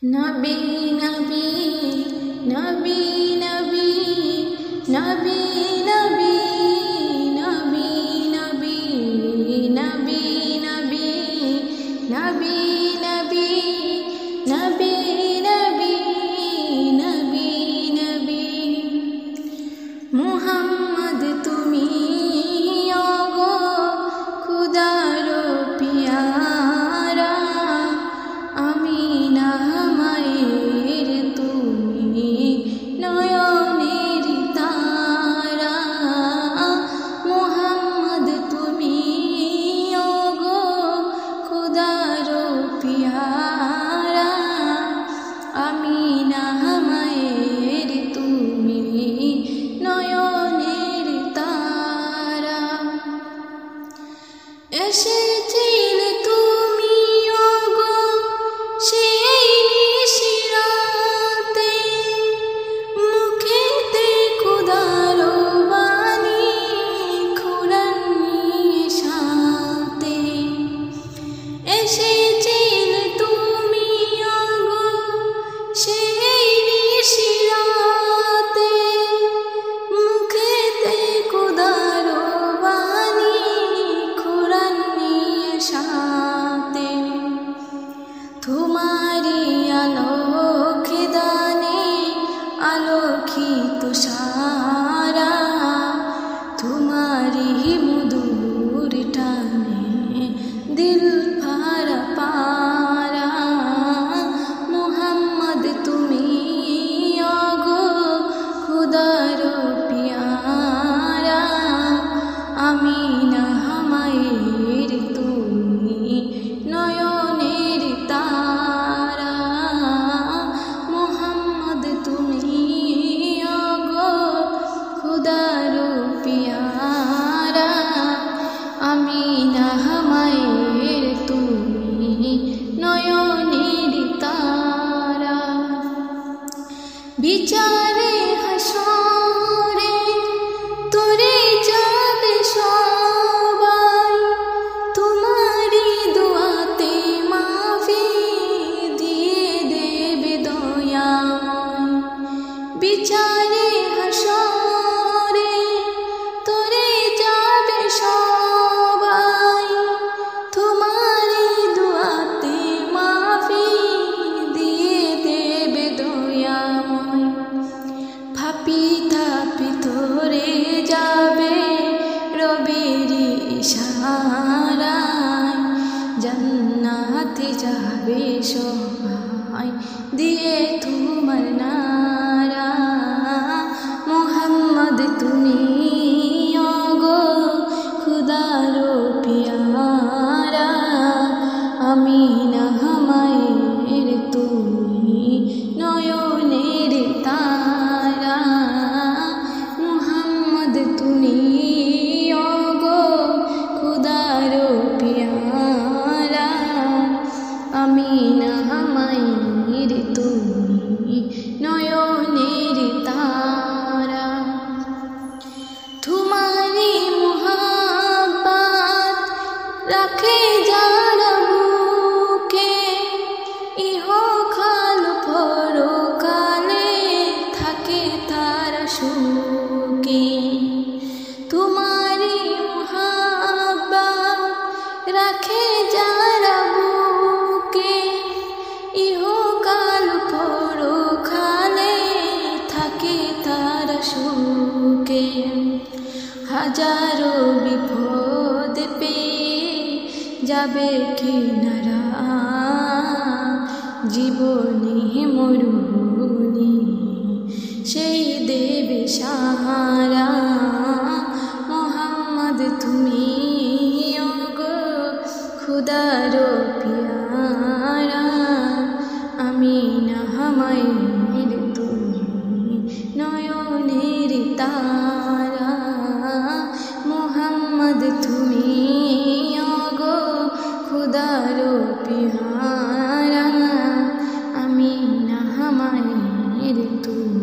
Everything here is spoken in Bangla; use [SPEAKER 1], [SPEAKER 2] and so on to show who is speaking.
[SPEAKER 1] নবী নবী নবী নবী নবী নবী নবী নবী নবী নবী নবী নবী নবী নবী নবী নবী মুহাম্মদ তুমি ওগো খুদার পিয়ারা আমিনা মায়ের তুমি নয়নের তারা মুহাম্মদ তুমি ওগো খুদার পিয়ারা আমিনা মায়ের তুমি নয়নের তারা এসেছিলে তুমি ওগো সেই নিশিরাতে মুখেতে খুদার বাণী কোরআন নিয়ে সাথে এসেছিলে তুমি ওগো সেই নিশিরাতে মুখেতে খুদার বাণী কোরআন নিয়ে সাথে তোমারি আলোক দানে আলোকিত সারা তোমারি মধুর টানে দিল ভরা পারা মুহাম্মদ তুমি ওগো খুদার পিয়ারা আমিনা মায়ের তুমি নয়নের তারা মুহাম্মদ তুমি ওগো খুদার পিয়ারা আমিনা মায়ের তুমি নয়নের তারা বিচারে হাসরে তোরে যাবে সবাই তোমারি দোয়াতে মাফি দিয়ে দেবে দয়াময় বিচারে হাসরে তোরে যাবে সবাই তোমারি দোয়াতে মাফি দিয়ে দেবে দয়াময় ফাপি থাপি তোরে যাবে রবেরি ইশারায় জান্নাতে যাবে সবাই দিয়ে তোমার নারা মুহাম্মদ তুমি ওগো খুদার পিয়ারা আমিনা মায়ের তুমি নয়নের তারা মুহাম্মদ তুমি ওগো খুদার পিয়ারা আমিনা মায়ের তুমি নয়নের তারা তোমারি মুহাব্বত রাখে যারা বুকে ইহকাল পরকালে থাকে তারা সুখে তোমারি মুহাব্বত রাখে যারা বুকে ইহকাল পরকালে থাকে তারা সুখে হাজারো বিপদ পেয়ে যাবে কিনারা জীবনে মরুনি সেই দেবে সাহারা মুহাম্মদ তুমি ওগো খুদার পিয়ারা আমিনা মায়ের তুমি নয়নের তারা মুহাম্মদ তুমি ওগো খুদার পিয়ারা আমিনা মায়ের তুমি